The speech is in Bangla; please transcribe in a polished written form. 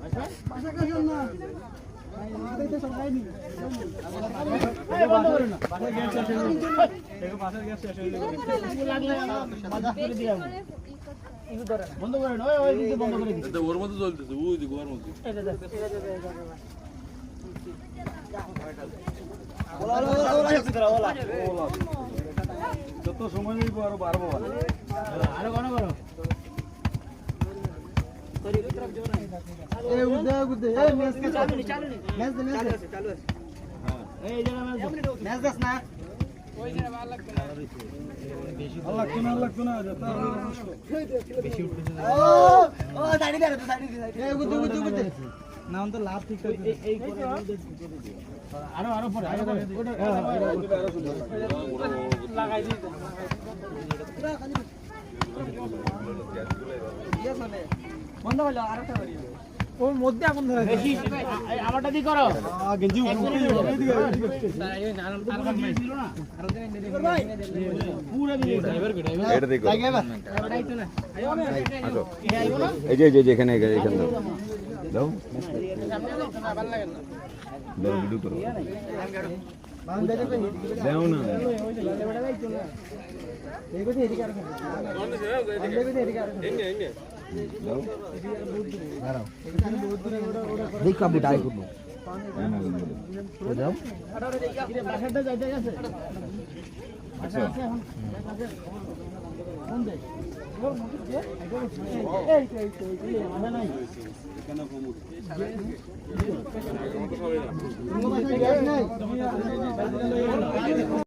বাসা কাজ না এইতে সবাই নি বন্ধ করে না বাসা গ্যাস শেষ হয়ে গেল দেখো বাসা গ্যাস শেষ হয়ে গেল লাগলে বাজার করে দিও বন্ধ করে না ওই দিকে বন্ধ করে দিই ওর মধ্যে চলতেছে ওই দিকে ওর মধ্যে যত সময় নিব আরো বাড়বো আরো ঘন করো এই উদে উদে এই ম্যাচ কে চালু নি ম্যাচ আছে চালু আছে এই জায়গা ম্যাচ দাস না ওই জায়গা ভালো লাগবে না বেশি ভালো লাগবে না যত বেশি উঠতেছে ও দাড়ি দাঁড়া তো দাড়ি এই উদে উদে উদে নাম তো লাভ ঠিক আছে এই করে আরো আরো পরে আরো লাগাই দিই পুরো খালি বন্ধ হলো আরেকটা করি ওর মধ্যে আগুন ধরে বেশি আমারটা দি করো গেঞ্জি উপরে এই নাম ছিল না আরো পুরো ড্রাইভার এটা দেখো দাইতো না এই যে এখানে এখানে দাও ভালো লাগে না দাও ভিডিও করো মান দে দে দাও না দেখো এদিকে আর দাও দেখ আপনি ডাই করব দাও বাসাটা যাইতে গেছে আচ্ছা কোন দে এই মাথা নাই কেন